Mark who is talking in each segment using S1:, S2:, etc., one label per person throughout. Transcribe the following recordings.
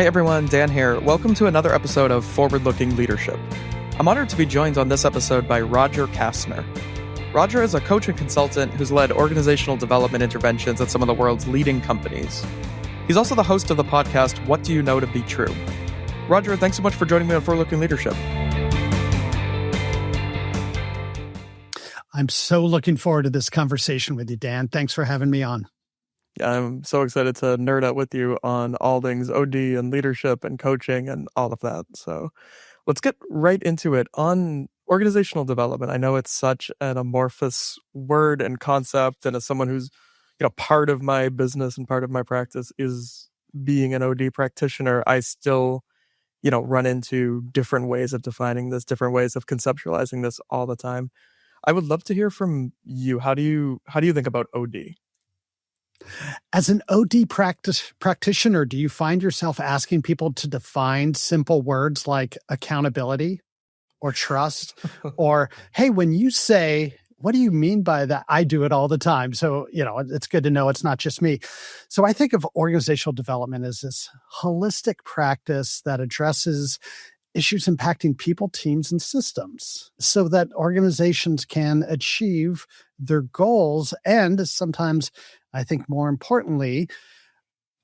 S1: Hey everyone, Dan here. Welcome to another episode of Forward Looking Leadership. I'm honored to be joined on this episode by Roger Kastner. Roger is a coach and consultant who's led organizational development interventions at some of the world's leading companies. He's also the host of the podcast, What Do You Know to Be True? Roger, thanks so much for joining me on Forward Looking Leadership.
S2: I'm so looking forward to this conversation with you, Dan. Thanks for having me on.
S1: Yeah, I'm so excited to nerd out with you on all things OD and leadership and coaching and all of that. So let's get right into it. On organizational development, I know it's such an amorphous word and concept, and as someone who's part of my business and part of my practice is being an OD practitioner, I still run into different ways of defining this, different ways of conceptualizing this all the time. I would love to hear from you. How do you think about OD?
S2: As an OD practitioner, do you find yourself asking people to define simple words like accountability or trust? Or, hey, when you say, what do you mean by that? I do it all the time. So, it's good to know it's not just me. So I think of organizational development as this holistic practice that addresses issues impacting people, teams, and systems so that organizations can achieve their goals and sometimes, I think more importantly,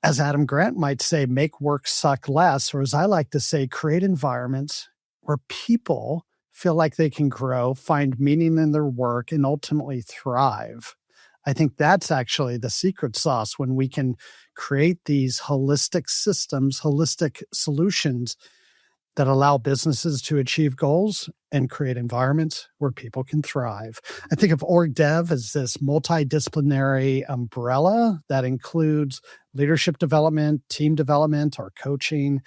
S2: as Adam Grant might say, make work suck less, or as I like to say, create environments where people feel like they can grow, find meaning in their work, and ultimately thrive. I think that's actually the secret sauce when we can create these holistic systems, holistic solutions that allow businesses to achieve goals and create environments where people can thrive. I think of org dev as this multidisciplinary umbrella that includes leadership development, team development, or coaching.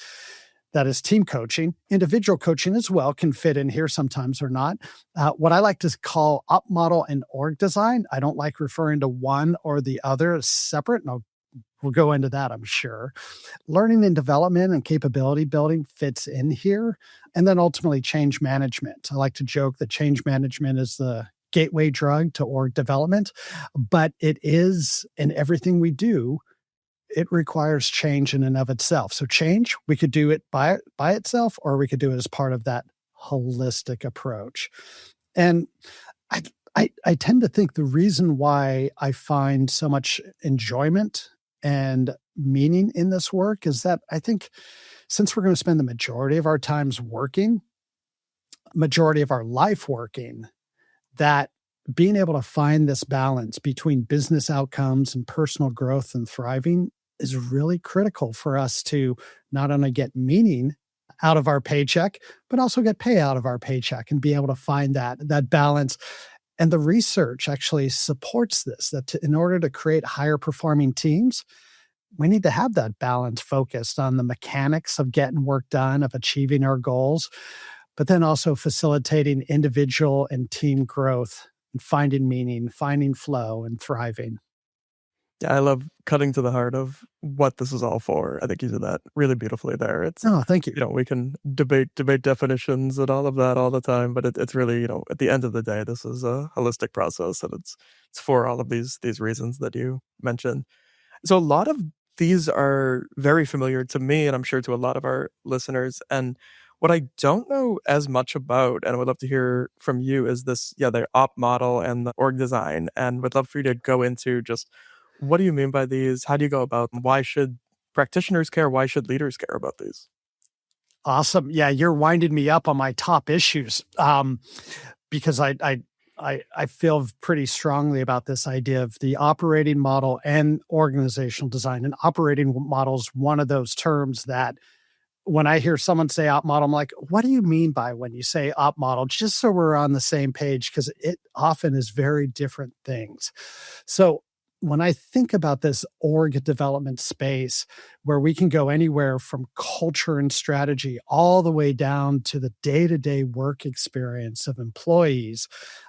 S2: That is team coaching. Individual coaching as well can fit in here sometimes or not. What I like to call up model and org design. I don't like referring to one or the other as separate, and we'll go into that, I'm sure. Learning and development and capability building fits in here. And then ultimately change management. I like to joke that change management is the gateway drug to org development, but it is in everything we do. It requires change in and of itself. So change, we could do it by itself, or we could do it as part of that holistic approach. And I tend to think the reason why I find so much enjoyment and meaning in this work is that I think since we're going to spend the majority of our times working, majority of our life working, that being able to find this balance between business outcomes and personal growth and thriving is really critical for us to not only get meaning out of our paycheck, but also get pay out of our paycheck and be able to find that balance. And the research actually supports this, that in order to create higher performing teams, we need to have that balance focused on the mechanics of getting work done, of achieving our goals, but then also facilitating individual and team growth and finding meaning, finding flow, and thriving.
S1: Yeah, I love cutting to the heart of what this is all for. I think you did that really beautifully there.
S2: Thank you.
S1: We can debate definitions and all of that all the time, but it's really, at the end of the day, this is a holistic process, and it's for all of these reasons that you mentioned. So a lot of these are very familiar to me, and I'm sure to a lot of our listeners. And what I don't know as much about, and I would love to hear from you, is this, the op model and the org design. And would love for you to go into just what do you mean by these? How do you go about them? Why should practitioners care? Why should leaders care about these?
S2: Awesome. Yeah, you're winding me up on my top issues because I feel pretty strongly about this idea of the operating model and organizational design. And operating model is one of those terms that when I hear someone say op model, I'm like, what do you mean by when you say op model? Just so we're on the same page, because it often is very different things. So when I think about this org development space where we can go anywhere from culture and strategy all the way down to the day-to-day work experience of employees,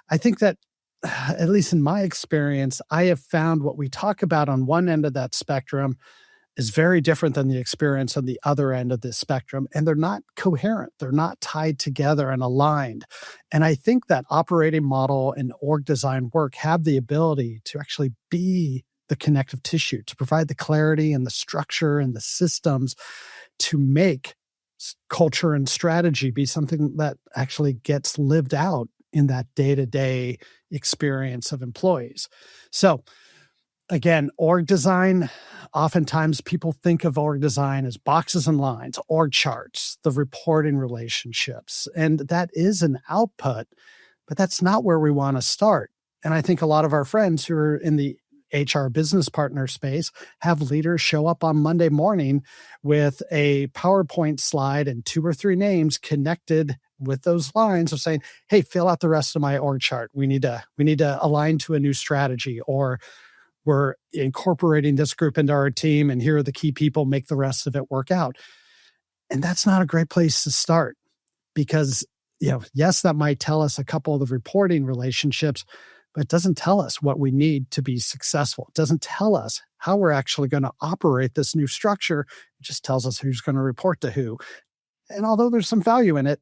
S2: I think that, at least in my experience, I have found what we talk about on one end of that spectrum is very different than the experience on the other end of the spectrum. And they're not coherent. They're not tied together and aligned. And I think that operating model and org design work have the ability to actually be the connective tissue, to provide the clarity and the structure and the systems to make culture and strategy be something that actually gets lived out in that day-to-day experience of employees. So again, org design, oftentimes people think of org design as boxes and lines, org charts, the reporting relationships, and that is an output, but that's not where we want to start. And I think a lot of our friends who are in the HR business partner space have leaders show up on Monday morning with a PowerPoint slide and 2 or 3 names connected with those lines of saying, hey, fill out the rest of my org chart. We need to align to a new strategy, or we're incorporating this group into our team, and here are the key people, make the rest of it work out. And that's not a great place to start, because, yes, that might tell us a couple of the reporting relationships, but it doesn't tell us what we need to be successful. It doesn't tell us how we're actually going to operate this new structure. It just tells us who's going to report to who. And although there's some value in it,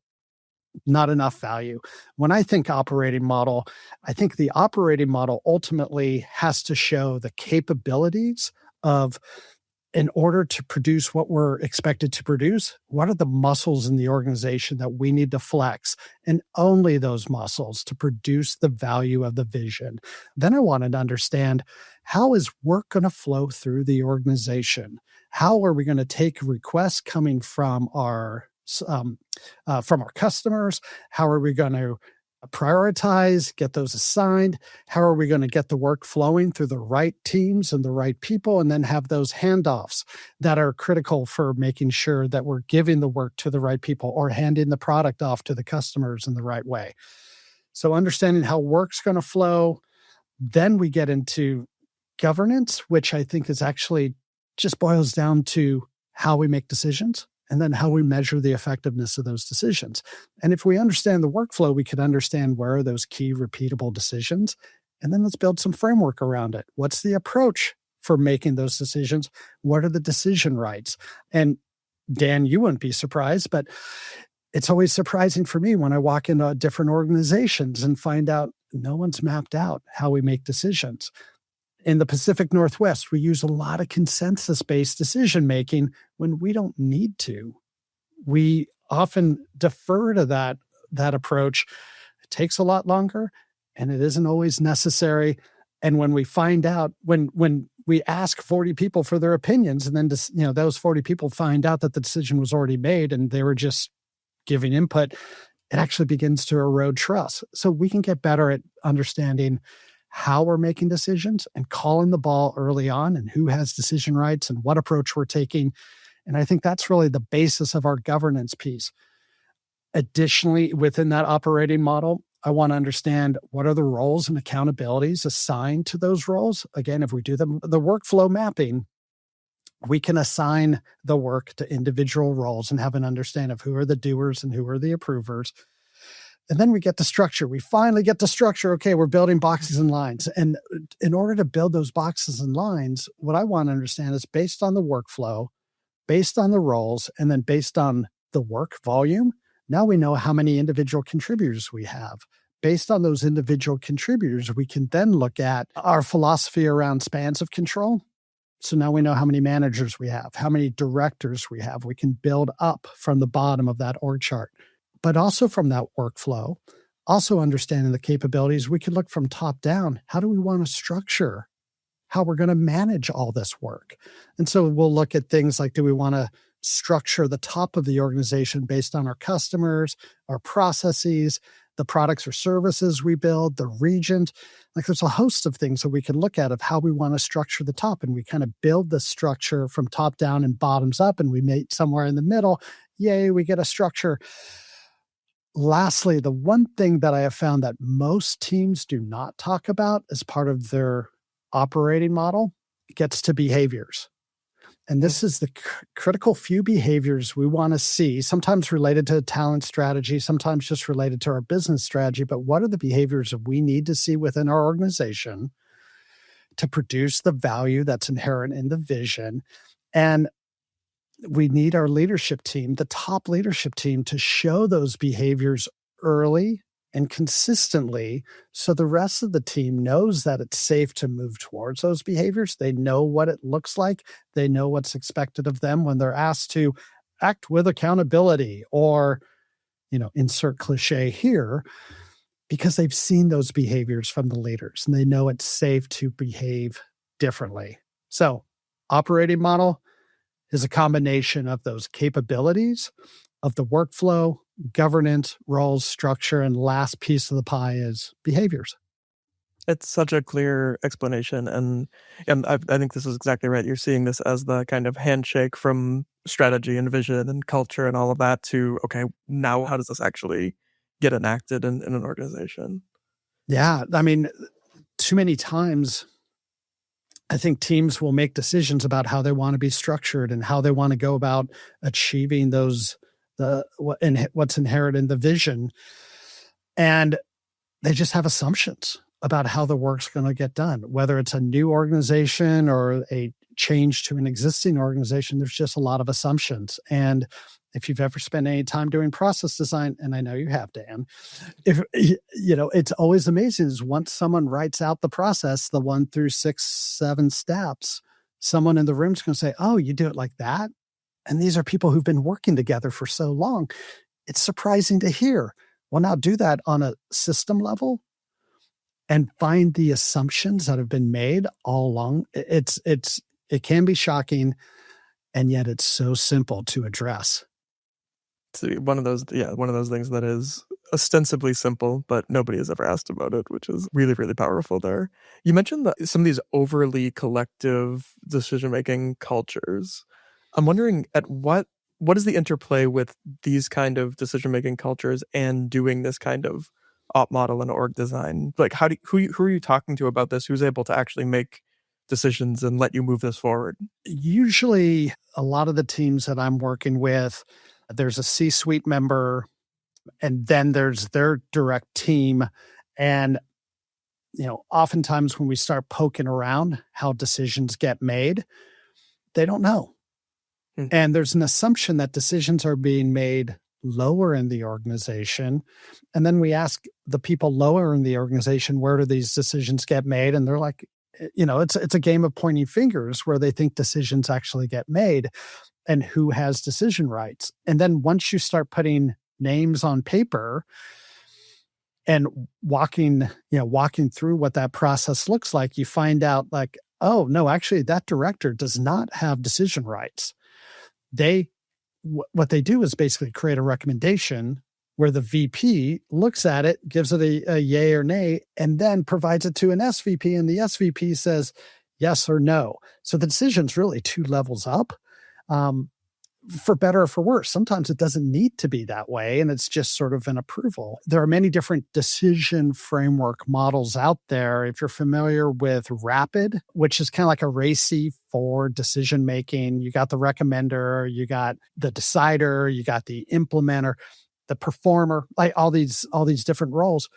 S2: not enough value. When I think operating model, I think the operating model ultimately has to show the capabilities of, in order to produce what we're expected to produce, what are the muscles in the organization that we need to flex, and only those muscles to produce the value of the vision. Then I wanted to understand, how is work going to flow through the organization? How are we going to take requests coming from our customers? How are we going to prioritize, get those assigned? How are we going to get the work flowing through the right teams and the right people, and then have those handoffs that are critical for making sure that we're giving the work to the right people or handing the product off to the customers in the right way? So understanding how work's going to flow, then we get into governance, which I think is actually just boils down to how we make decisions, and then how we measure the effectiveness of those decisions. And if we understand the workflow, we can understand where are those key repeatable decisions, and then let's build some framework around it. What's the approach for making those decisions? What are the decision rights? And Dan, you wouldn't be surprised, but it's always surprising for me when I walk into different organizations and find out no one's mapped out how we make decisions. In the Pacific Northwest, we use a lot of consensus-based decision-making when we don't need to. We often defer to that approach. It takes a lot longer, and it isn't always necessary. And when we find out, when we ask 40 people for their opinions, and then those 40 people find out that the decision was already made and they were just giving input, it actually begins to erode trust. So we can get better at understanding how we're making decisions and calling the ball early on, and who has decision rights and what approach we're taking. And I think that's really the basis of our governance piece. Additionally, within that operating model, I want to understand what are the roles and accountabilities assigned to those roles. Again, if we do the workflow mapping, we can assign the work to individual roles and have an understanding of who are the doers and who are the approvers. And then we get to structure. We finally get to structure. Okay, we're building boxes and lines. And in order to build those boxes and lines, what I want to understand is, based on the workflow, based on the roles, and then based on the work volume, now we know how many individual contributors we have. Based on those individual contributors, we can then look at our philosophy around spans of control. So now we know how many managers we have, how many directors we have. We can build up from the bottom of that org chart. But also from that workflow, also understanding the capabilities, we can look from top down. How do we want to structure how we're going to manage all this work? And so we'll look at things like, do we want to structure the top of the organization based on our customers, our processes, the products or services we build, the regions? Like, there's a host of things that we can look at of how we want to structure the top. And we kind of build the structure from top down and bottoms up, and we meet somewhere in the middle. Yay, we get a structure. Lastly, the one thing that I have found that most teams do not talk about as part of their operating model gets to behaviors. And this is the critical few behaviors we want to see, sometimes related to talent strategy, sometimes just related to our business strategy. But what are the behaviors that we need to see within our organization to produce the value that's inherent in the vision? And we need our leadership team, the top leadership team, to show those behaviors early and consistently, so the rest of the team knows that it's safe to move towards those behaviors. They know what it looks like. They know what's expected of them when they're asked to act with accountability, or, insert cliche here, because they've seen those behaviors from the leaders and they know it's safe to behave differently. So, operating model is a combination of those capabilities, of the workflow, governance, roles, structure, and last piece of the pie is behaviors.
S1: It's such a clear explanation, and I think this is exactly right. You're seeing this as the kind of handshake from strategy and vision and culture and all of that to, okay, now how does this actually get enacted in an organization?
S2: Yeah. I mean, too many times, I think teams will make decisions about how they want to be structured and how they want to go about achieving what's inherent in the vision. And they just have assumptions about how the work's going to get done, whether it's a new organization or a change to an existing organization. There's just a lot of assumptions. And if you've ever spent any time doing process design, and I know you have, Dan, it's always amazing is once someone writes out the process, the 1 through 6, 7 steps, someone in the room's going to say, oh, you do it like that? And these are people who've been working together for so long. It's surprising to hear. Well, now do that on a system level and find the assumptions that have been made all along. It can be shocking, and yet it's so simple to address.
S1: It's one of those things that is ostensibly simple, but nobody has ever asked about it, which is really, really powerful there. You mentioned that some of these overly collective decision-making cultures. I'm wondering what is the interplay with these kind of decision-making cultures and doing this kind of op model and org design? Like, who are you talking to about this? Who's able to actually make decisions and let you move this forward?
S2: Usually, a lot of the teams that I'm working with, there's a C-suite member, and then there's their direct team. And, oftentimes when we start poking around how decisions get made, they don't know. And there's an assumption that decisions are being made lower in the organization. And then we ask the people lower in the organization, where do these decisions get made? And they're like, it's a game of pointing fingers where they think decisions actually get made and who has decision rights. And then once you start putting names on paper and walking through what that process looks like, you find out like, oh, no, actually that director does not have decision rights. What they do is basically create a recommendation where the VP looks at it, gives it a yay or nay, and then provides it to an SVP, and the SVP says yes or no. So the decision's really 2 levels up, for better or for worse. Sometimes it doesn't need to be that way, and it's just sort of an approval. There are many different decision framework models out there. If you're familiar with RAPID, which is kind of like a RACI for decision making, you got the recommender, you got the decider, you got the implementer, the performer, like all these different roles.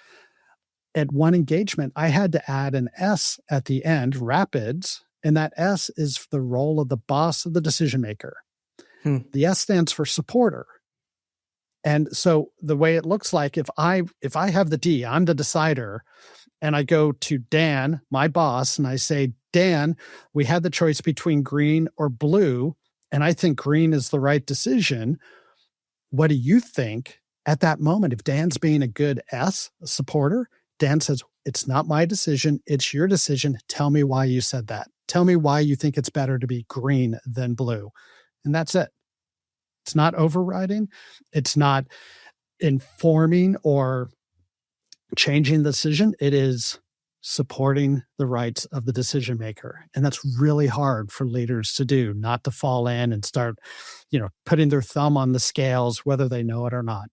S2: At one engagement, I had to add an S at the end, RAPIDS, and that S is the role of the boss of the decision maker. The S stands for supporter. And so the way it looks like, if I have the D, I'm the decider, and I go to Dan, my boss, and I say, Dan, we had the choice between green or blue, and I think green is the right decision. What do you think? At that moment, if Dan's being a good S, a supporter, Dan says, it's not my decision, it's your decision. Tell me why you said that. Tell me why you think it's better to be green than blue. And that's it. It's not overriding. It's not informing or changing the decision. It is supporting the rights of the decision maker. And that's really hard for leaders to do, not to fall in and start, putting their thumb on the scales, whether they know it or not.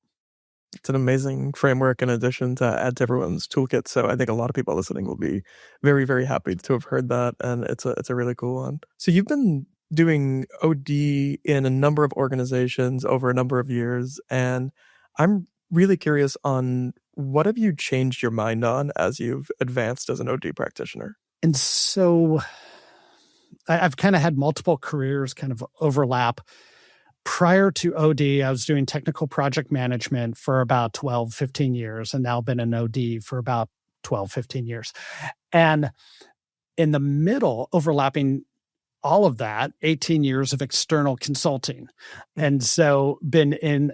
S1: It's an amazing framework in addition to add to everyone's toolkit. So I think a lot of people listening will be very, very happy to have heard that. And it's a really cool one. So you've been doing OD in a number of organizations over a number of years. And I'm really curious on what have you changed your mind on as you've advanced as an OD practitioner?
S2: And so I've kind of had multiple careers kind of overlap. Prior to OD, I was doing technical project management for about 12, 15 years, and now been an OD for about 12, 15 years. And in the middle, overlapping all of that, 18 years of external consulting. And so been in,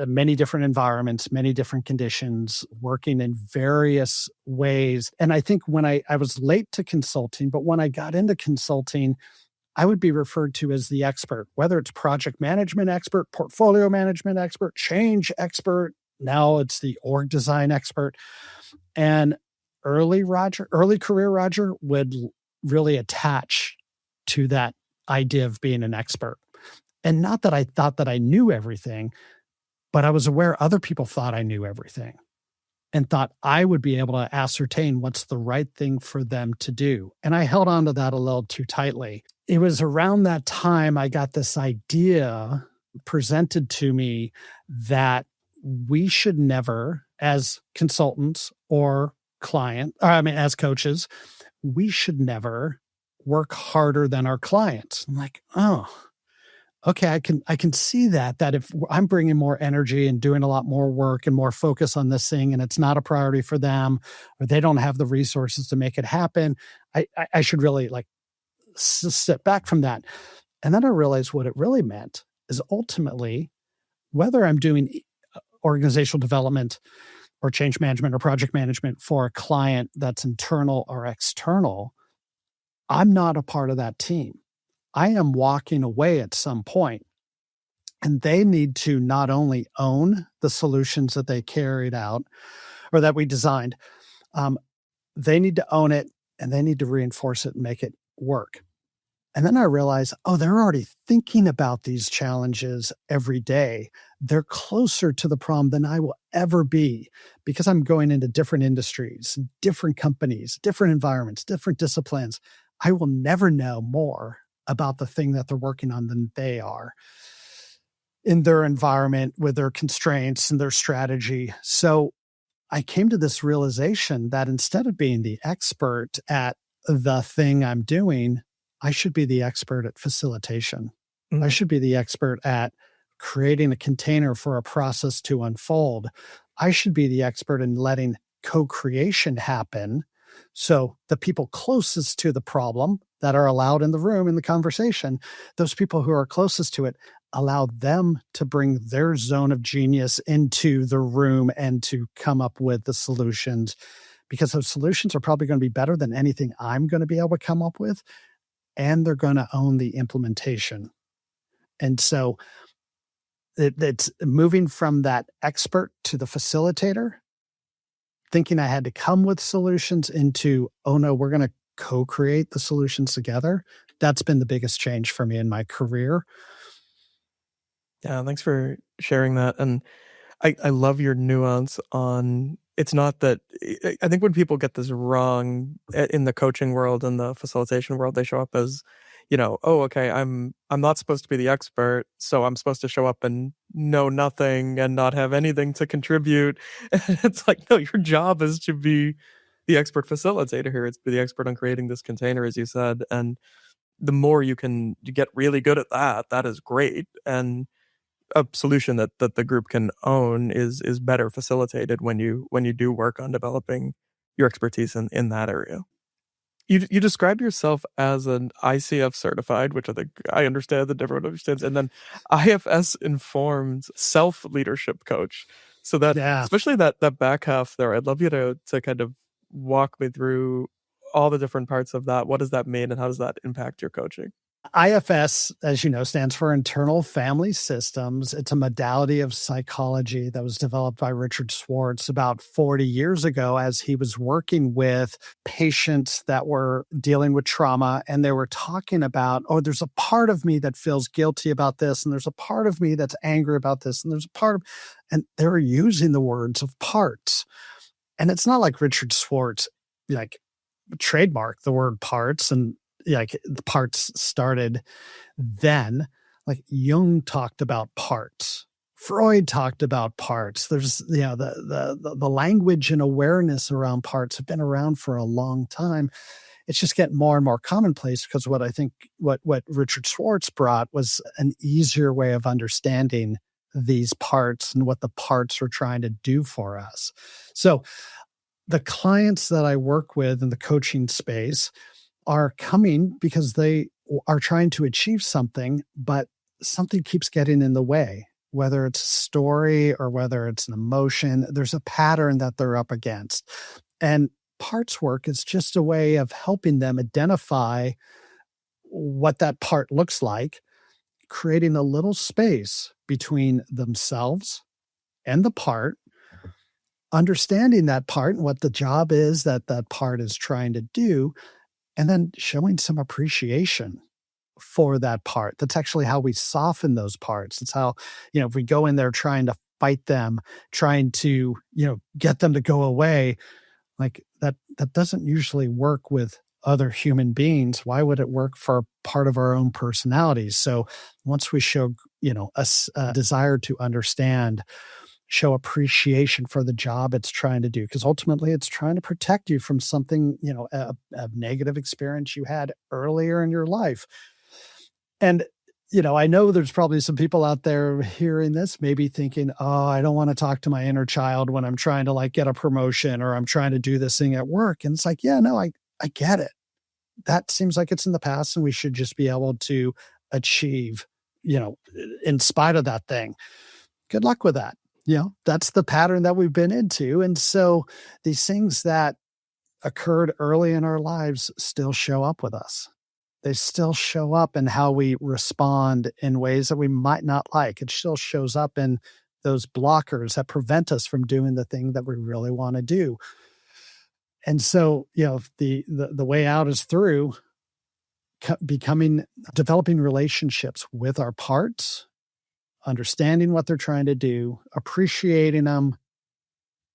S2: many different environments, many different conditions, working in various ways. And I think when I was late to consulting, but when I got into consulting, I would be referred to as the expert, whether it's project management expert, portfolio management expert, change expert. Now it's the org design expert. And early career Roger would really attach to that idea of being an expert. And not that I thought that I knew everything, but I was aware other people thought I knew everything and thought I would be able to ascertain what's the right thing for them to do. And I held on to that a little too tightly. It was around that time I got this idea presented to me that we should never, as consultants or as coaches, we should never work harder than our clients. I'm like, oh, okay, I can see that if I'm bringing more energy and doing a lot more work and more focus on this thing and it's not a priority for them or they don't have the resources to make it happen, I should really step back from that. And then I realized what it really meant is ultimately, whether I'm doing organizational development or change management or project management for a client that's internal or external, I'm not a part of that team. I am walking away at some point, and they need to not only own the solutions that they carried out or that we designed, they need to own it and they need to reinforce it and make it work. And then I realized, they're already thinking about these challenges every day. They're closer to the problem than I will ever be because I'm going into different industries, different companies, different environments, different disciplines. I will never know more about the thing that they're working on than they are in their environment with their constraints and their strategy. So I came to this realization that instead of being the expert at the thing I'm doing, I should be the expert at facilitation. I should be the expert at creating a container for a process to unfold. I should be the expert in letting co-creation happen. So the people closest to the problem that are allowed in the room in the conversation, those people who are closest to it, allow them to bring their zone of genius into the room and to come up with the solutions, because those solutions are probably going to be better than anything I'm going to be able to come up with. And they're going to own the implementation. And so it's moving from that expert to the facilitator, thinking I had to come with solutions, into, oh no, we're going to co-create the solutions together. That's been the biggest change for me in my career.
S1: Yeah, thanks for sharing that. And I love your nuance on, it's not that, I think when people get this wrong in the coaching world and the facilitation world, they show up as, okay, I'm not supposed to be the expert, so I'm supposed to show up and know nothing and not have anything to contribute. And it's like, no, your job is to be the expert facilitator here. It's to be the expert on creating this container, as you said. And the more you get really good at that, that is great. And a solution that the group can own is better facilitated when you do work on developing your expertise in that area. You describe yourself as an ICF certified, which I think I understand that everyone understands, and then IFS-Informed self-leadership coach. So that, especially that back half there, I'd love you to kind of walk me through all the different parts of that. What does that mean and how does that impact your coaching?
S2: IFS, as you know, stands for Internal Family Systems. It's a modality of psychology that was developed by Richard Schwartz about 40 years ago as he was working with patients that were dealing with trauma. And they were talking about, there's a part of me that feels guilty about this. And there's a part of me that's angry about this. And there's a part of, and they were using the words of parts. And it's not like Richard Schwartz, trademarked the word parts, and the parts started then. Like Jung talked about parts, Freud talked about parts. There's the language and awareness around parts have been around for a long time. It's just getting more and more commonplace because what I think what Richard Schwartz brought was an easier way of understanding these parts and what the parts are trying to do for us. So the clients that I work with in the coaching space, are coming because they are trying to achieve something, but something keeps getting in the way, whether it's a story or whether it's an emotion. There's a pattern that they're up against. And parts work is just a way of helping them identify what that part looks like, creating a little space between themselves and the part, understanding that part and what the job is that that part is trying to do, and then showing some appreciation for that part. That's actually how we soften those parts. It's how, if we go in there trying to fight them, trying to, get them to go away, like that doesn't usually work with other human beings. Why would it work for part of our own personalities? So once we show, a desire to understand, show appreciation for the job it's trying to do, because ultimately it's trying to protect you from something, a negative experience you had earlier in your life. And, I know there's probably some people out there hearing this, maybe thinking, oh, I don't want to talk to my inner child when I'm trying to get a promotion or I'm trying to do this thing at work. And it's like, yeah, no, I get it. That seems like it's in the past and we should just be able to achieve, in spite of that thing. Good luck with that. That's the pattern that we've been into. And so these things that occurred early in our lives still show up with us. They still show up in how we respond in ways that we might not like. It still shows up in those blockers that prevent us from doing the thing that we really want to do. And so, the way out is through developing relationships with our parts, understanding what they're trying to do, appreciating them,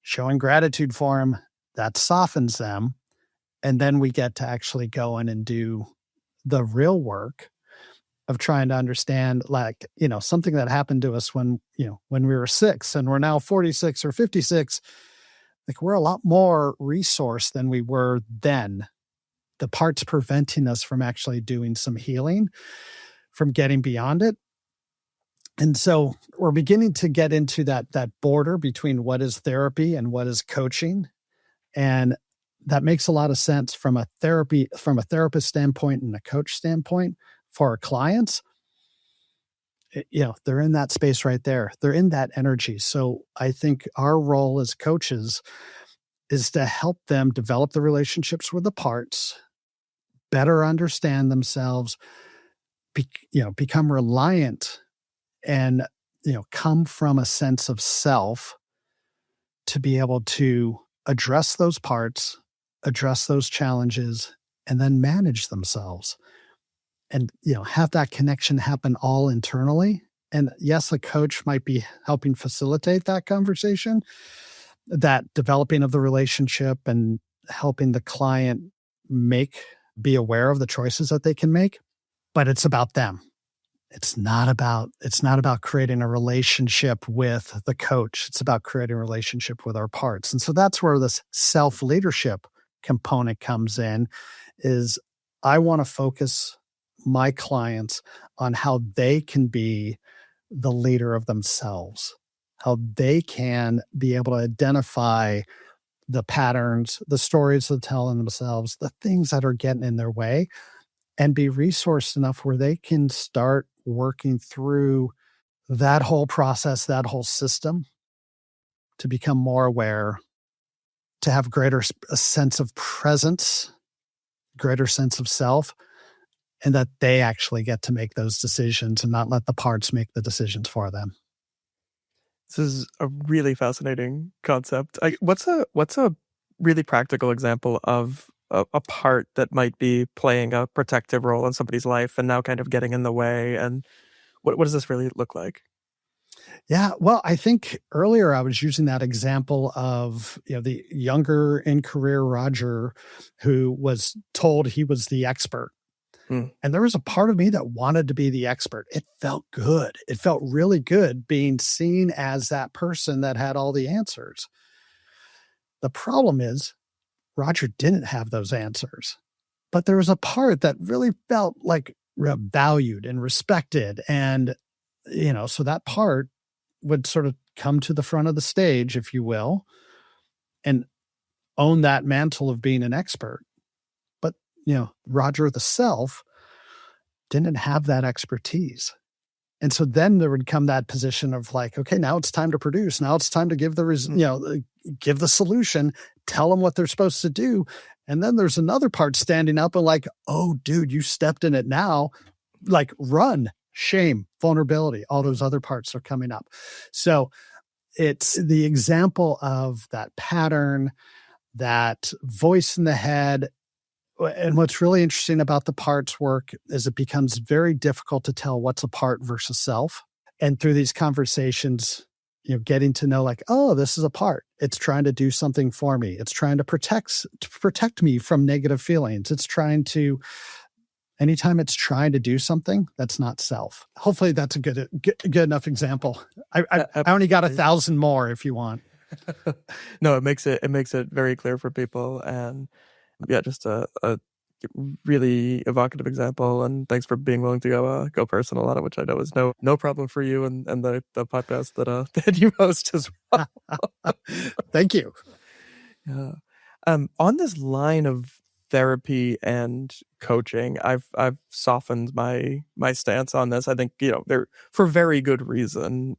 S2: showing gratitude for them. That softens them. And then we get to actually go in and do the real work of trying to understand, something that happened to us when we were 6 and we're now 46 or 56. We're a lot more resourced than we were then. The part's preventing us from actually doing some healing, from getting beyond it. And so we're beginning to get into that border between what is therapy and what is coaching. And that makes a lot of sense from a therapist standpoint and a coach standpoint for our clients. They're in that space right there. They're in that energy. So I think our role as coaches is to help them develop the relationships with the parts, better understand themselves, become reliant and, come from a sense of self to be able to address those parts, address those challenges, and then manage themselves. And, have that connection happen all internally. And yes, a coach might be helping facilitate that conversation, that developing of the relationship and helping the client be aware of the choices that they can make. But it's about them. It's not about creating a relationship with the coach. It's about creating a relationship with our parts. And so that's where this self-leadership component comes in, is I want to focus my clients on how they can be the leader of themselves, how they can be able to identify the patterns, the stories they're telling themselves, the things that are getting in their way, and be resourced enough where they can start working through that whole process, that whole system, to become more aware, to have a sense of presence, greater sense of self, and that they actually get to make those decisions and not let the parts make the decisions for them.
S1: This is a really fascinating concept. What's a really practical example of a part that might be playing a protective role in somebody's life and now kind of getting in the way? And what does this really look like?
S2: Yeah, well, I think earlier I was using that example of, the younger in career Roger who was told he was the expert. And there was a part of me that wanted to be the expert. It felt good. It felt really good being seen as that person that had all the answers. The problem is Roger didn't have those answers, but there was a part that really felt like valued and respected. And, so that part would sort of come to the front of the stage, if you will, and own that mantle of being an expert. But, Roger the self didn't have that expertise. And so then there would come that position of like, okay, now it's time to produce. Now it's time to give give the solution, tell them what they're supposed to do. And then there's another part standing up and like, oh, dude, you stepped in it now. Like run, shame, vulnerability, all those other parts are coming up. So it's the example of that pattern, that voice in the head. And what's really interesting about the parts work is it becomes very difficult to tell what's a part versus self. And through these conversations, getting to know like, oh, this is a part. It's trying to do something for me. It's trying to protect me from negative feelings. Anytime it's trying to do something, that's not self. Hopefully that's a good enough example. I only got 1,000 more if you want.
S1: No, it makes it very clear for people. And yeah, just a really evocative example, and thanks for being willing to go personal on it, which I know is no problem for you and the podcast that you host as well.
S2: Thank you.
S1: Yeah. On this line of therapy and coaching, I've softened my stance on this. I think they're for very good reason.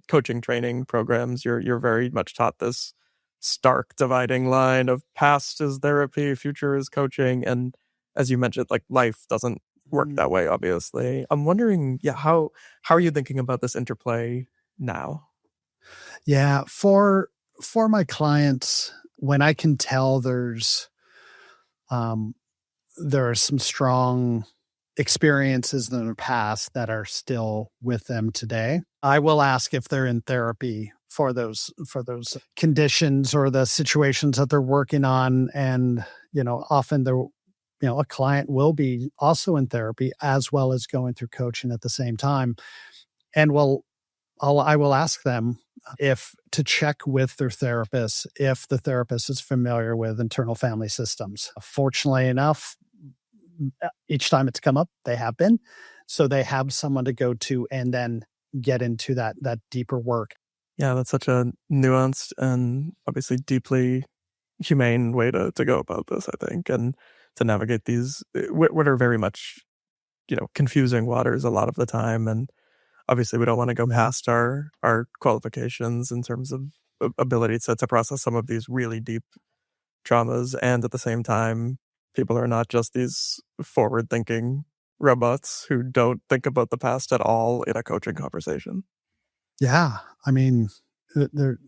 S1: Coaching training programs, you're very much taught this stark dividing line of past is therapy, future is coaching. And as you mentioned, like life doesn't work that way, obviously. I'm wondering, how are you thinking about this interplay now?
S2: Yeah, for my clients, when I can tell there are some strong experiences in the past that are still with them today, I will ask if they're in therapy for those conditions or the situations that they're working on. And, often a client will be also in therapy as well as going through coaching at the same time. And I will ask them if to check with their therapist, if the therapist is familiar with internal family systems. Fortunately enough, each time it's come up, they have been. So they have someone to go to and then get into that deeper work.
S1: Yeah, that's such a nuanced and obviously deeply humane way to go about this, I think, and to navigate these what are very much, confusing waters a lot of the time. And obviously we don't want to go past our qualifications in terms of ability to process some of these really deep traumas. And at the same time, people are not just these forward-thinking robots who don't think about the past at all in a coaching conversation.
S2: Yeah. I mean, I'm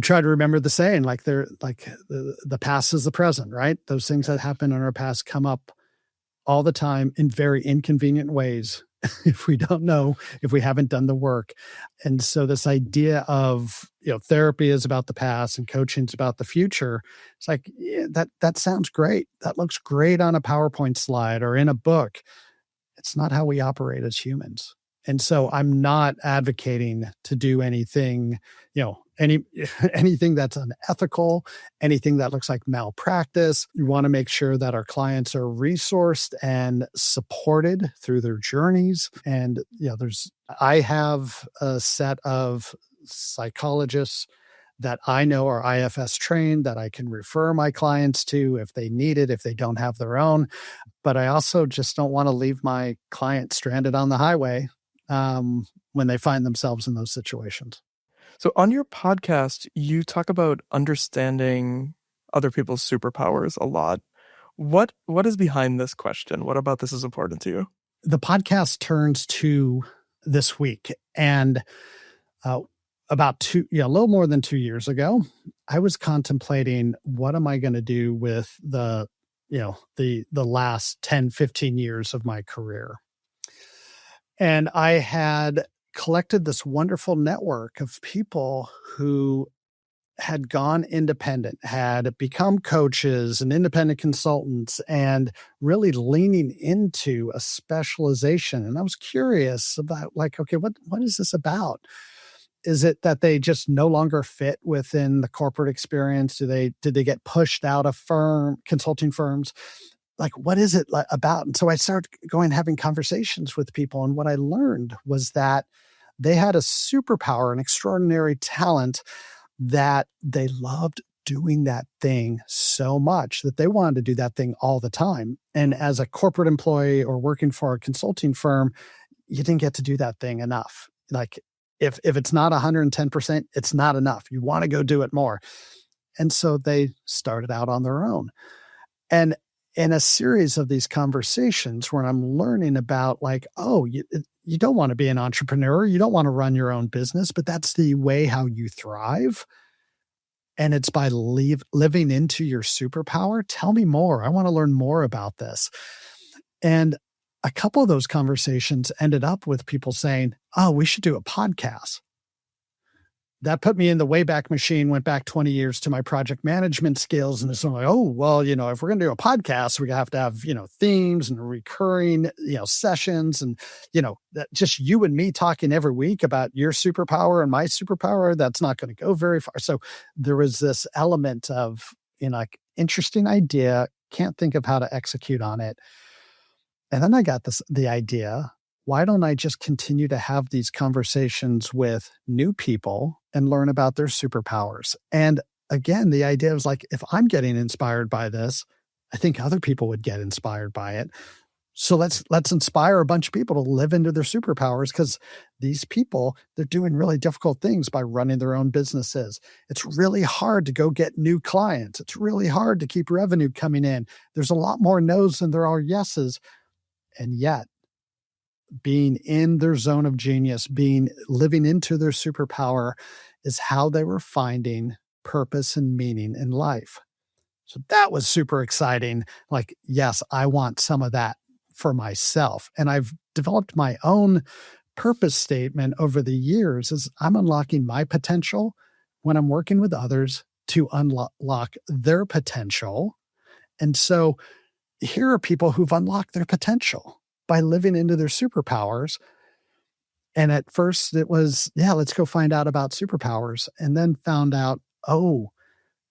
S2: trying to remember the saying, like the past is the present, right? Those things that happen in our past come up all the time in very inconvenient ways if we don't know, if we haven't done the work. And so this idea of, therapy is about the past and coaching is about the future. It's like, that sounds great. That looks great on a PowerPoint slide or in a book. It's not how we operate as humans. And so I'm not advocating to do anything, anything that's unethical, anything that looks like malpractice. We want to make sure that our clients are resourced and supported through their journeys. And, I have a set of psychologists that I know are IFS trained that I can refer my clients to if they need it, if they don't have their own. But I also just don't want to leave my client stranded on the highway when they find themselves in those situations.
S1: So on your podcast, you talk about understanding other people's superpowers a lot. What is behind this question? What about this is important to you?
S2: The podcast turns 2 this week, and about a little more than 2 years ago, I was contemplating what am I going to do with the last 10, 15 years of my career. And I had collected this wonderful network of people who had gone independent, had become coaches and independent consultants, and really leaning into a specialization. And I was curious about okay, what is this about? Is it that they just no longer fit within the corporate experience? Did they get pushed out of consulting firms? What is it about? And so I started having conversations with people. And what I learned was that they had a superpower, an extraordinary talent that they loved doing that thing so much that they wanted to do that thing all the time. And as a corporate employee or working for a consulting firm, you didn't get to do that thing enough. Like if it's not 110%, it's not enough. You want to go do it more. And so they started out on their own. And in a series of these conversations where I'm learning about like, oh, you don't want to be an entrepreneur. You don't want to run your own business, but that's the way how you thrive. And it's by living into your superpower. Tell me more. I want to learn more about this. And a couple of those conversations ended up with people saying, oh, we should do a podcast. That put me in the Wayback Machine, went back 20 years to my project management skills. And it's like, oh, well, if we're going to do a podcast, we have to have, themes and recurring, sessions and, that just you and me talking every week about your superpower and my superpower. That's not going to go very far. So there was this element of, interesting idea, can't think of how to execute on it. And then I got the idea, why don't I just continue to have these conversations with new people and learn about their superpowers? And again, the idea was like, if I'm getting inspired by this, I think other people would get inspired by it. So let's inspire a bunch of people to live into their superpowers, because these people, they're doing really difficult things by running their own businesses. It's really hard to go get new clients. It's really hard to keep revenue coming in. There's a lot more no's than there are yeses. And yet, being in their zone of genius, living into their superpower is how they were finding purpose and meaning in life. So that was super exciting. Like, yes, I want some of that for myself. And I've developed my own purpose statement over the years is I'm unlocking my potential when I'm working with others to unlock their potential. And so here are people who've unlocked their potential by living into their superpowers. And at first it was, let's go find out about superpowers. And then found out, oh,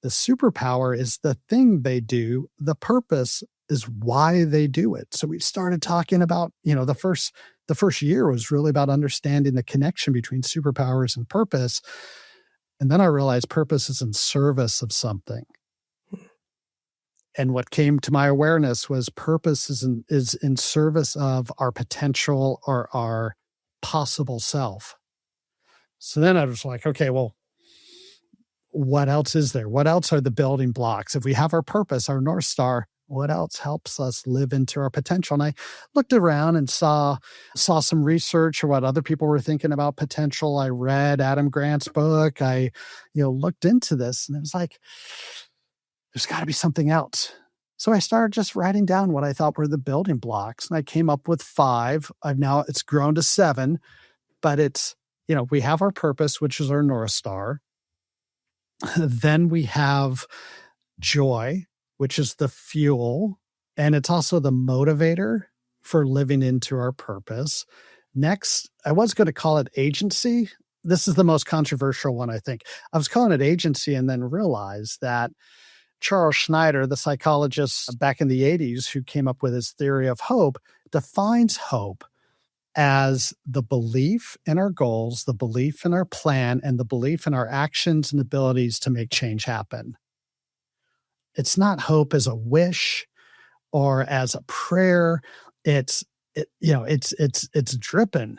S2: the superpower is the thing they do. The purpose is why they do it. So we started talking about, the first year was really about understanding the connection between superpowers and purpose. And then I realized purpose is in service of something. And what came to my awareness was purpose is in service of our potential or our possible self. So then I was like, okay, well, what else is there? What else are the building blocks? If we have our purpose, our North Star, what else helps us live into our potential? And I looked around and saw some research or what other people were thinking about potential. I read Adam Grant's book. I, looked into this, and it was like, there's got to be something else. So I started just writing down what I thought were the building blocks. And I came up with 5. It's grown to 7, but it's, we have our purpose, which is our North Star. Then we have joy, which is the fuel. And it's also the motivator for living into our purpose. Next, I was going to call it agency. This is the most controversial one, I think. I was calling it agency and then realized that Charles Schneider, the psychologist back in the 80s who came up with his theory of hope, defines hope as the belief in our goals, the belief in our plan, and the belief in our actions and abilities to make change happen. It's not hope as a wish or as a prayer. It's dripping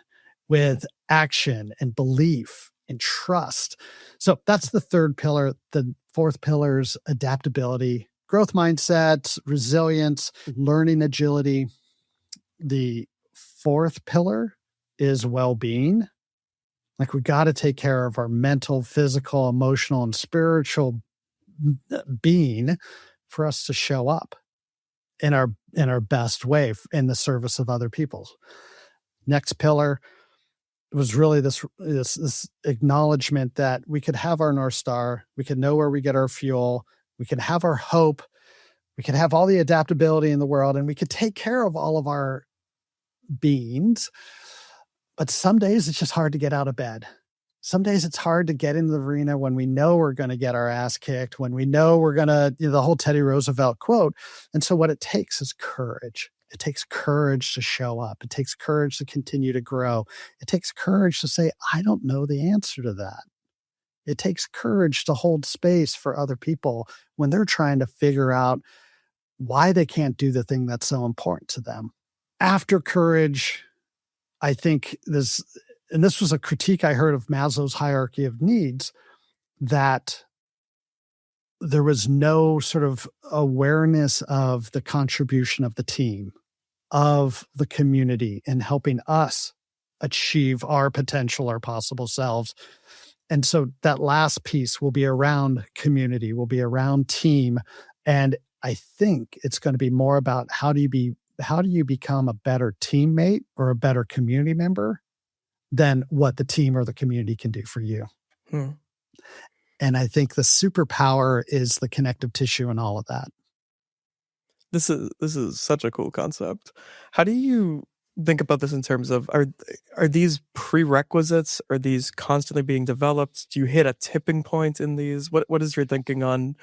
S2: with action and belief and trust. So that's the third pillar. The fourth pillar is adaptability, growth mindset, resilience, learning agility. The fourth pillar is well-being. Like, we got to take care of our mental, physical, emotional, and spiritual being for us to show up in our best way in the service of other people. Next pillar was really this acknowledgement that we could have our North Star, we could know where we get our fuel, we could have our hope, we could have all the adaptability in the world, and we could take care of all of our beings. But some days it's just hard to get out of bed. Some days it's hard to get into the arena when we know we're going to get our ass kicked, when we know we're going to, the whole Teddy Roosevelt quote. And so what it takes is courage. It takes courage to show up. It takes courage to continue to grow. It takes courage to say, I don't know the answer to that. It takes courage to hold space for other people when they're trying to figure out why they can't do the thing that's so important to them. After courage, I think this was a critique I heard of Maslow's hierarchy of needs, that there was no sort of awareness of the contribution of the team, of the community, in helping us achieve our potential, our possible selves. And so that last piece will be around community, will be around team. And I think it's going to be more about how do you become a better teammate or a better community member than what the team or the community can do for you. And I think the superpower is the connective tissue in all of that.
S1: This is such a cool concept. How do you think about this in terms of, are these prerequisites? Are these constantly being developed? Do you hit a tipping point in these? What is your thinking on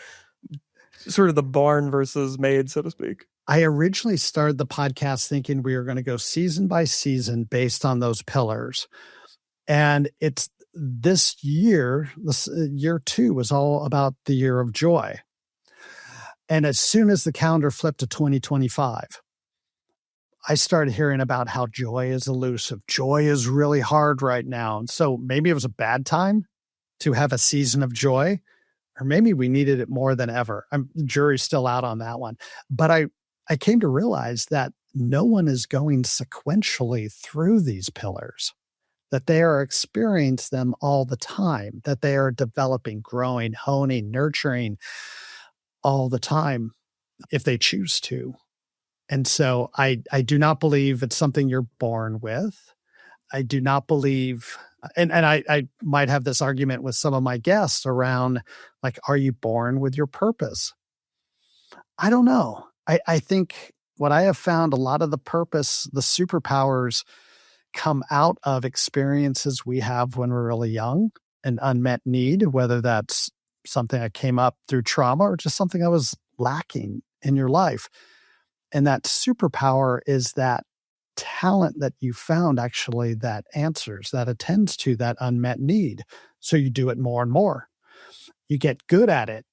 S1: sort of the barn versus made, so to speak?
S2: I originally started the podcast thinking we were going to go season by season based on those pillars. And it's this year 2 was all about the year of joy. And as soon as the calendar flipped to 2025, I started hearing about how joy is elusive. Joy is really hard right now. And so maybe it was a bad time to have a season of joy, or maybe we needed it more than ever. The jury's still out on that one. But I came to realize that no one is going sequentially through these pillars, that they are experiencing them all the time, that they are developing, growing, honing, nurturing all the time if they choose to. And so I do not believe it's something you're born with. I do not believe, and I might have this argument with some of my guests around, like, are you born with your purpose? I don't know. I think what I have found, a lot of the purpose, the superpowers, come out of experiences we have when we're really young, an unmet need, whether that's something that came up through trauma or just something that was lacking in your life. And that superpower is that talent that you found actually that answers, that attends to that unmet need. So you do it more and more. You get good at it.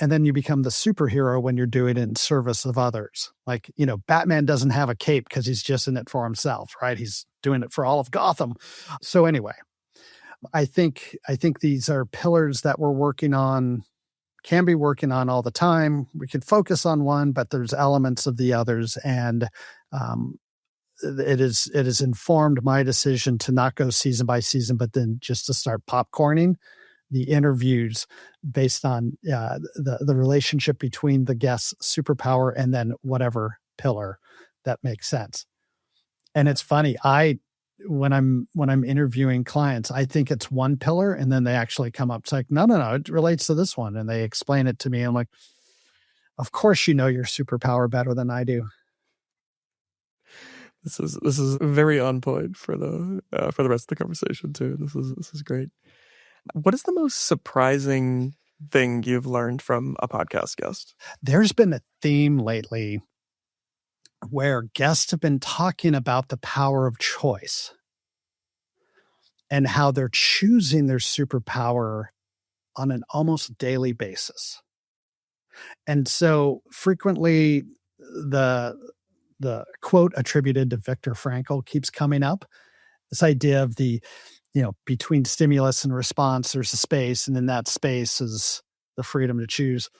S2: And then you become the superhero when you're doing it in service of others. Like, Batman doesn't have a cape because he's just in it for himself, right? He's doing it for all of Gotham. So anyway, I think these are pillars that we're working on, can be working on all the time. We can focus on one, but there's elements of the others. And it is informed my decision to not go season by season, but then just to start popcorning the interviews based on the relationship between the guest's superpower and then whatever pillar that makes sense. And it's funny, when I'm interviewing clients, I think it's one pillar, and then they actually come up. It's like, no, it relates to this one, and they explain it to me. I'm like, of course you know your superpower better than I do.
S1: This is very on point for the rest of the conversation too. This is great. What is the most surprising thing you've learned from a podcast guest?
S2: There's been a theme lately where guests have been talking about the power of choice and how they're choosing their superpower on an almost daily basis. And so frequently the quote attributed to Viktor Frankl keeps coming up. This idea of between stimulus and response, there's a space, and in that space is the freedom to choose.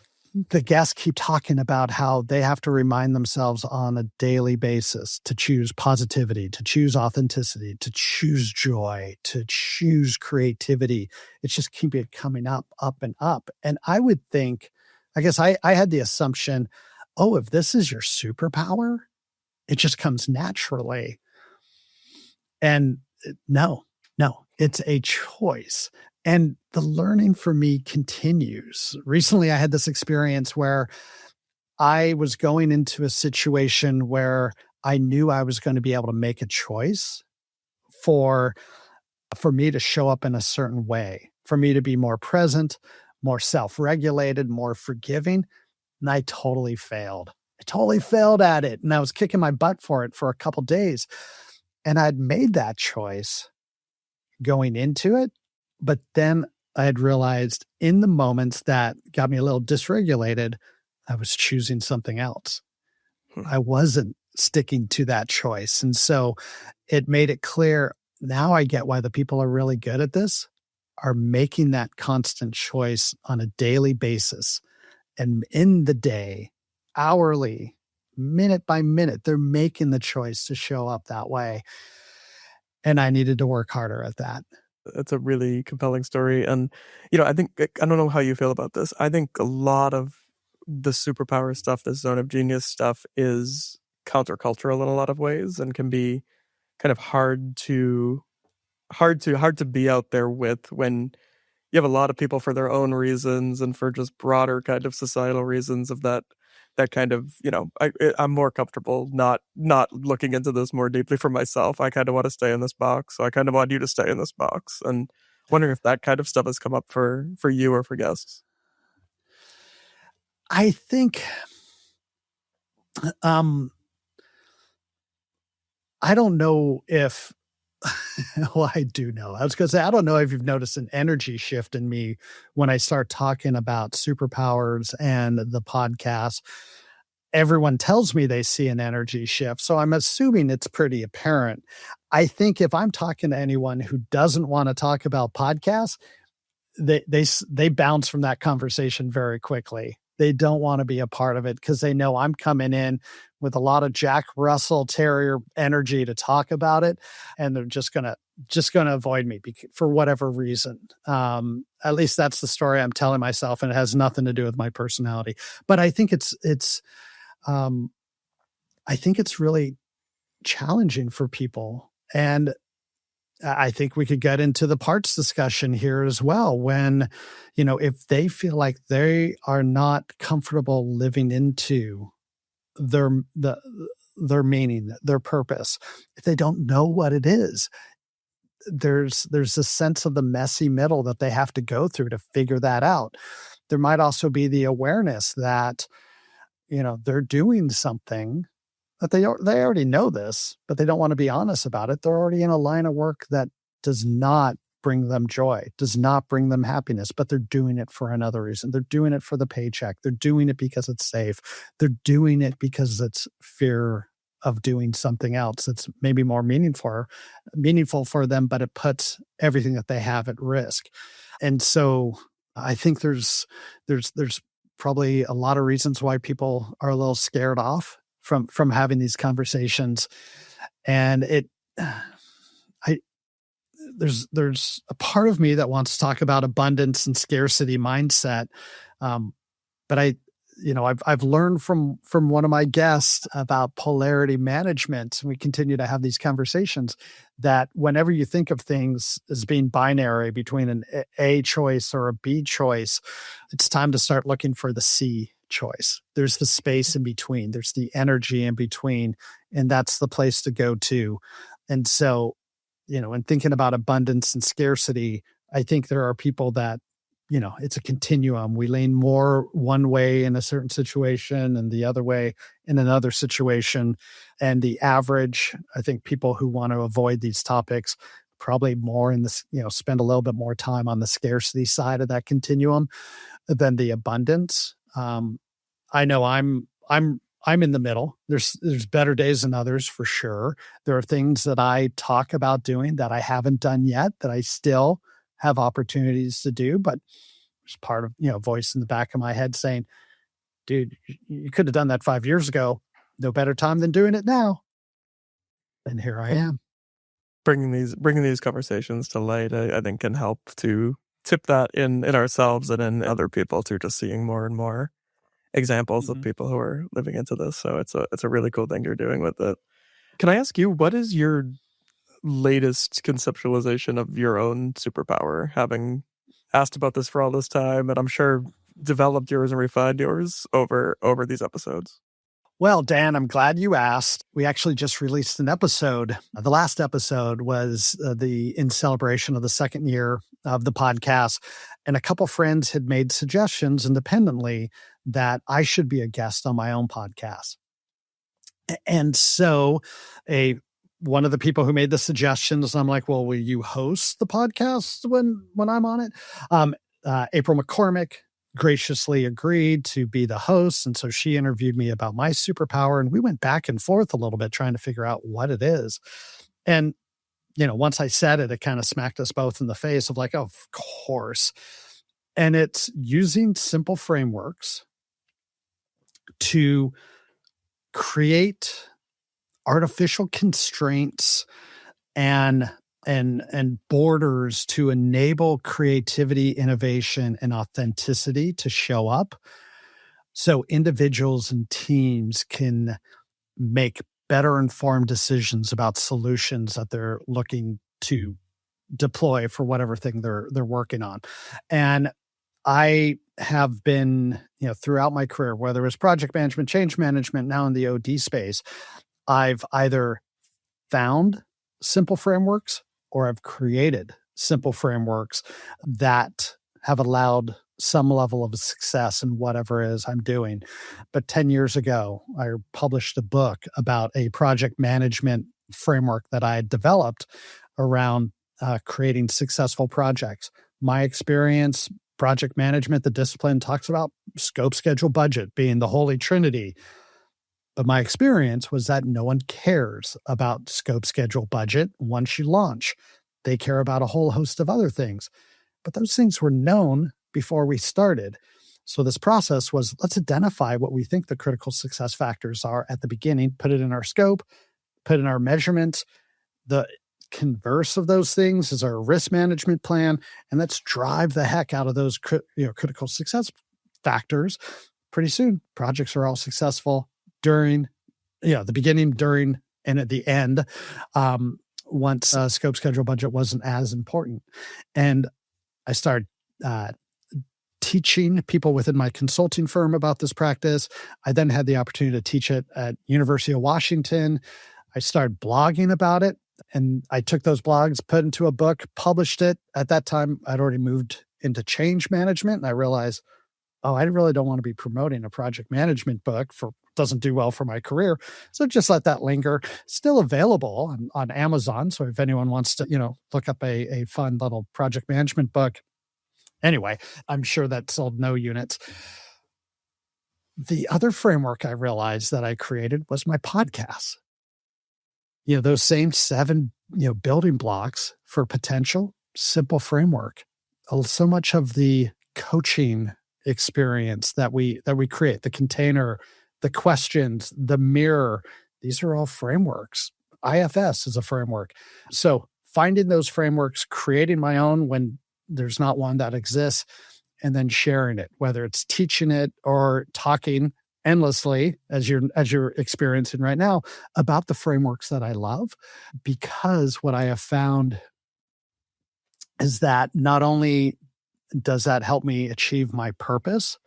S2: The guests keep talking about how they have to remind themselves on a daily basis to choose positivity, to choose authenticity, to choose joy, to choose creativity. It's just keep it coming up, and up. And I would think, I guess I had the assumption, if this is your superpower, it just comes naturally. And no, it's a choice. And the learning for me continues. Recently, I had this experience where I was going into a situation where I knew I was going to be able to make a choice for me to show up in a certain way, for me to be more present, more self-regulated, more forgiving. And I totally failed. I totally failed at it. And I was kicking my butt for it for a couple days. And I'd made that choice going into it. But then I had realized in the moments that got me a little dysregulated, I was choosing something else.
S1: Hmm.
S2: I wasn't sticking to that choice. And so it made it clear. Now I get why the people are really good at this are making that constant choice on a daily basis. And in the day, hourly, minute by minute, they're making the choice to show up that way. And I needed to work harder at that.
S1: It's a really compelling story, and, I think I don't know how you feel about this. I think a lot of the superpower stuff, the zone of genius stuff is countercultural in a lot of ways and can be kind of hard to be out there with when you have a lot of people for their own reasons and for just broader kind of societal reasons of that kind of, I'm more comfortable not looking into this more deeply for myself. I kind of want to stay in this box, so I kind of want you to stay in this box. And wondering if that kind of stuff has come up for you or for guests.
S2: I think um I don't know if well, I do know. I was going to say, I don't know if you've noticed an energy shift in me when I start talking about superpowers and the podcast. Everyone tells me they see an energy shift. So I'm assuming it's pretty apparent. I think if I'm talking to anyone who doesn't want to talk about podcasts, they bounce from that conversation very quickly. They don't want to be a part of it because they know I'm coming in with a lot of Jack Russell Terrier energy to talk about it, and they're just gonna avoid me for whatever reason. At least that's the story I'm telling myself, and it has nothing to do with my personality. But I think I think it's really challenging for people, and I think we could get into the parts discussion here as well. When, if they feel like they are not comfortable living into their meaning, their purpose, if they don't know what it is, there's a sense of the messy middle that they have to go through to figure that out. There might also be the awareness that, they're doing something that they already know this, but they don't want to be honest about it. They're already in a line of work that does not bring them joy, does not bring them happiness, but they're doing it for another reason. They're doing it for the paycheck. They're doing it because it's safe. They're doing it because it's fear of doing something else that's maybe more meaningful for them, but it puts everything that they have at risk. And so I think there's probably a lot of reasons why people are a little scared off from having these conversations. And there's a part of me that wants to talk about abundance and scarcity mindset. But I've learned from one of my guests about polarity management, and we continue to have these conversations, that whenever you think of things as being binary between an A choice or a B choice, it's time to start looking for the C choice. There's the space in between. There's the energy in between, and that's the place to go to. And so, in thinking about abundance and scarcity, I think there are people that, it's a continuum. We lean more one way in a certain situation and the other way in another situation. And the average, I think people who want to avoid these topics probably more in this, spend a little bit more time on the scarcity side of that continuum than the abundance. I know I'm in the middle. There's better days than others for sure. There are things that I talk about doing that I haven't done yet that I still have opportunities to do, but there's part of, voice in the back of my head saying, dude, you could have done that 5 years ago. No better time than doing it now. And here I am.
S1: Bringing these conversations to light, I think, can help to tip that in ourselves and in other people, to just seeing more and more examples of people who are living into this. So it's a really cool thing you're doing with it. Can I ask you, what is your latest conceptualization of your own superpower, having asked about this for all this time, and I'm sure developed yours and refined yours over these episodes?
S2: Well, Dan, I'm glad you asked. We actually just released an episode. The last episode was in celebration of the second year of the podcast. And a couple friends had made suggestions independently that I should be a guest on my own podcast. And so a one of the people who made the suggestions, I'm like, well, will you host the podcast when I'm on it? April McCormick graciously agreed to be the host. And so she interviewed me about my superpower, and we went back and forth a little bit trying to figure out what it is. And, once I said it, it kind of smacked us both in the face of like, oh, of course. And it's using simple frameworks to create artificial constraints and borders to enable creativity, innovation, and authenticity to show up. So individuals and teams can make better informed decisions about solutions that they're looking to deploy for whatever thing they're working on. And I have been, throughout my career, whether it's project management, change management, now in the OD space, I've either found simple frameworks or I've created simple frameworks that have allowed some level of success in whatever it is I'm doing. But 10 years ago, I published a book about a project management framework that I had developed around creating successful projects. My experience, project management, the discipline talks about scope, schedule, budget being the holy trinity. But my experience was that no one cares about scope, schedule, budget once you launch. They care about a whole host of other things. But those things were known before we started. So this process was, let's identify what we think the critical success factors are at the beginning, put it in our scope, put in our measurements. The converse of those things is our risk management plan, and let's drive the heck out of those critical success factors. Pretty soon, projects are all successful during, the beginning, during, and at the end, once scope, schedule, budget wasn't as important. And I started teaching people within my consulting firm about this practice. I then had the opportunity to teach it at University of Washington. I started blogging about it, and I took those blogs, put into a book, published it. At that time, I'd already moved into change management, and I realized, I really don't want to be promoting a project management book doesn't do well for my career. So just let that linger. Still available on Amazon. So if anyone wants to, look up a fun little project management book. Anyway, I'm sure that sold no units. The other framework I realized that I created was my podcast. Those same 7, building blocks for potential, simple framework. So much of the coaching experience that we create, the container, the questions, the mirror, these are all frameworks. IFS is a framework. So finding those frameworks, creating my own when there's not one that exists, and then sharing it, whether it's teaching it or talking endlessly, as you're experiencing right now, about the frameworks that I love. Because what I have found is that not only does that help me achieve my purpose,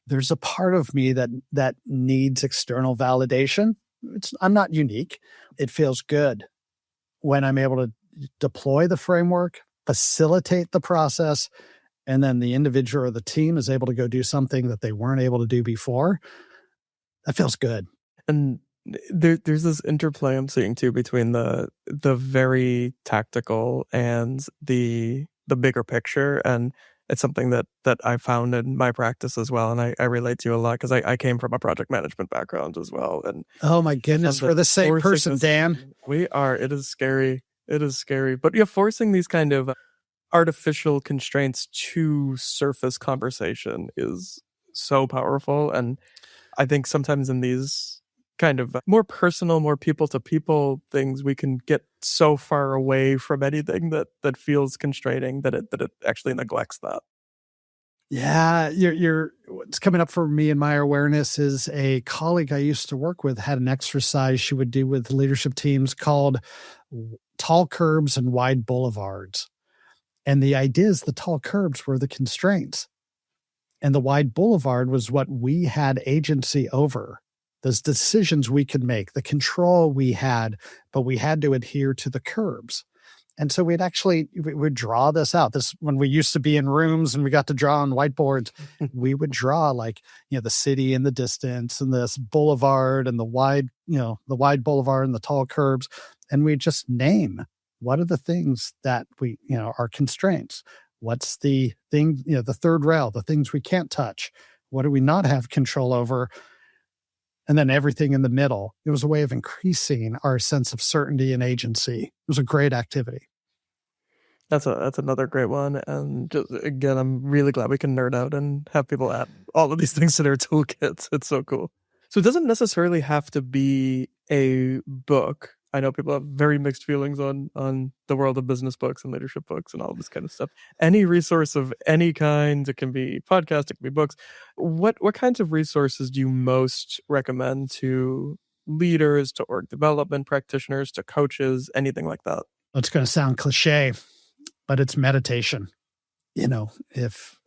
S2: there's a part of me that needs external validation. I'm not unique. It feels good when I'm able to deploy the framework, facilitate the process, and then the individual or the team is able to go do something that they weren't able to do before. That feels good.
S1: And there's this interplay I'm seeing too between the very tactical and the bigger picture. And it's something that I found in my practice as well. And I relate to you a lot because I came from a project management background as well. And
S2: oh my goodness, we're the same person, Dan.
S1: We are. It is scary. It is scary. But forcing these kind of artificial constraints to surface conversation is so powerful. And I think sometimes in these kind of more personal, more people-to-people things, we can get so far away from anything that feels constraining that it actually neglects that.
S2: Yeah, what's coming up for me in my awareness is a colleague I used to work with had an exercise she would do with leadership teams called tall curbs and wide boulevards. And the idea is the tall curbs were the constraints, and the wide boulevard was what we had agency over. Those decisions we could make, the control we had, but we had to adhere to the curbs. And so we'd draw this out. This, when we used to be in rooms and we got to draw on whiteboards, we would draw the city in the distance and this boulevard and the wide boulevard and the tall curbs. and we just name what are the things that we, are constraints. What's the thing, the third rail, the things we can't touch. What do we not have control over? And then everything in the middle. It was a way of increasing our sense of certainty and agency. It was a great activity.
S1: That's another great one. And just, again, I'm really glad we can nerd out and have people add all of these things to their toolkits. It's so cool. So it doesn't necessarily have to be a book. I know people have very mixed feelings on the world of business books and leadership books and all this kind of stuff. Any resource of any kind, it can be podcast, it can be books. What kinds of resources do you most recommend to leaders, to org development practitioners, to coaches, anything like that?
S2: It's going to sound cliche, but it's meditation. If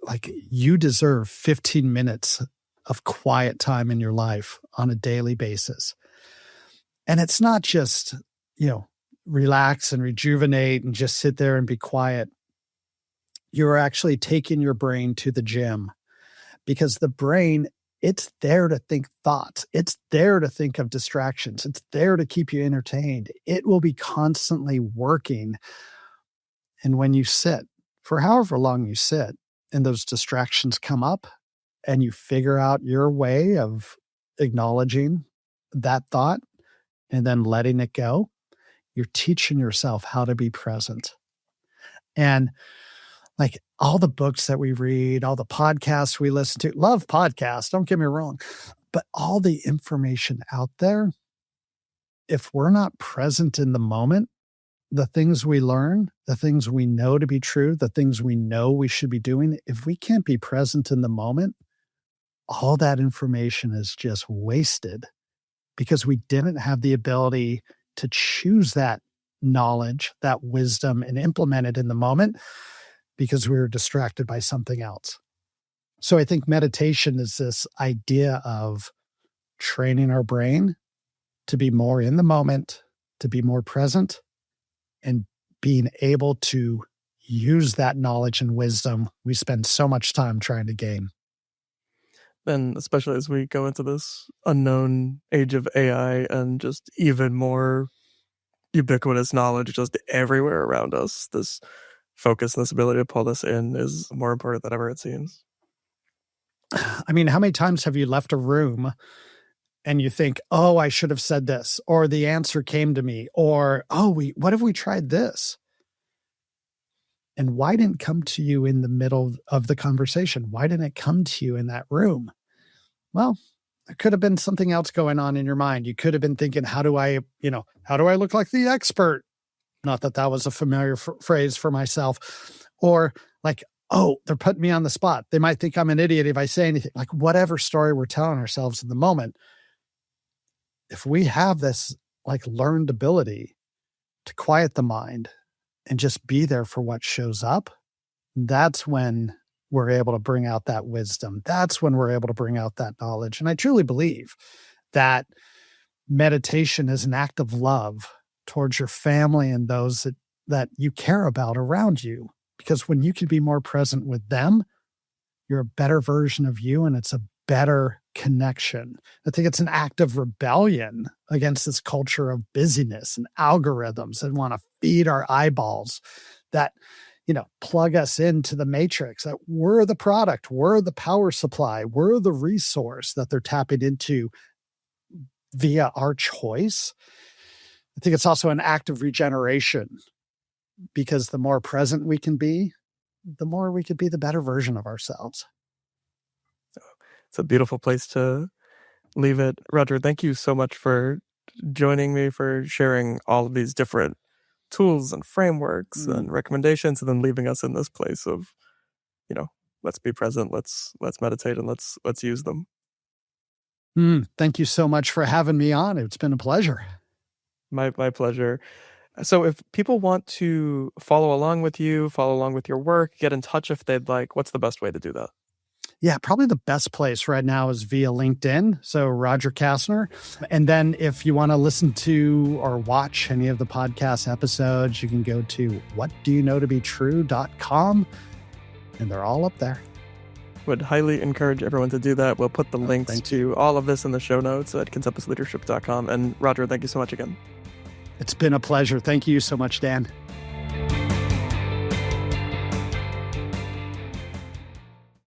S2: you deserve 15 minutes of quiet time in your life on a daily basis. And it's not just, relax and rejuvenate and just sit there and be quiet. You're actually taking your brain to the gym, because the brain, it's there to think thoughts. It's there to think of distractions. It's there to keep you entertained. It will be constantly working. And when you sit, for however long you sit, and those distractions come up, and you figure out your way of acknowledging that thought and then letting it go, you're teaching yourself how to be present. And all the books that we read, all the podcasts we listen to, love podcasts, don't get me wrong, but all the information out there, if we're not present in the moment, the things we learn, the things we know to be true, the things we know we should be doing, if we can't be present in the moment, all that information is just wasted, because we didn't have the ability to choose that knowledge, that wisdom, and implement it in the moment because we were distracted by something else. So I think meditation is this idea of training our brain to be more in the moment, to be more present, and being able to use that knowledge and wisdom we spend so much time trying to gain.
S1: And especially as we go into this unknown age of AI and just even more ubiquitous knowledge just everywhere around us, this focus, this ability to pull this in is more important than ever, it seems.
S2: I mean, how many times have you left a room and you think, oh, I should have said this, or the answer came to me, or, what if we tried this? And why didn't it come to you in the middle of the conversation? Why didn't it come to you in that room? Well, there could have been something else going on in your mind. You could have been thinking, how do I look like the expert? Not that that was a familiar phrase for myself. Or they're putting me on the spot. They might think I'm an idiot if I say anything. Whatever story we're telling ourselves in the moment, if we have this learned ability to quiet the mind and just be there for what shows up, that's when we're able to bring out that wisdom. That's when we're able to bring out that knowledge. And I truly believe that meditation is an act of love towards your family and those that you care about around you. Because when you can be more present with them, you're a better version of you, and it's a better connection. I think it's an act of rebellion against this culture of busyness and algorithms that want to feed our eyeballs, that plug us into the matrix, that we're the product, we're the power supply, we're the resource that they're tapping into via our choice. I think it's also an act of regeneration, because the more present we can be, the more we could be the better version of ourselves.
S1: It's a beautiful place to leave it. Roger, thank you so much for joining me, for sharing all of these different tools and frameworks and recommendations, and then leaving us in this place of, let's be present, let's meditate, and let's use them.
S2: Thank you so much for having me on. It's been a pleasure.
S1: My pleasure. So if people want to follow along with you, follow along with your work, get in touch if they'd like, what's the best way to do that?
S2: Yeah, probably the best place right now is via LinkedIn. So Roger Kastner. And then if you want to listen to or watch any of the podcast episodes, you can go to whatdoyouknowtobetrue.com, and they're all up there.
S1: Would highly encourage everyone to do that. We'll put the links to all of this in the show notes at conceptusleadership.com. And Roger, thank you so much again.
S2: It's been a pleasure. Thank you so much, Dan.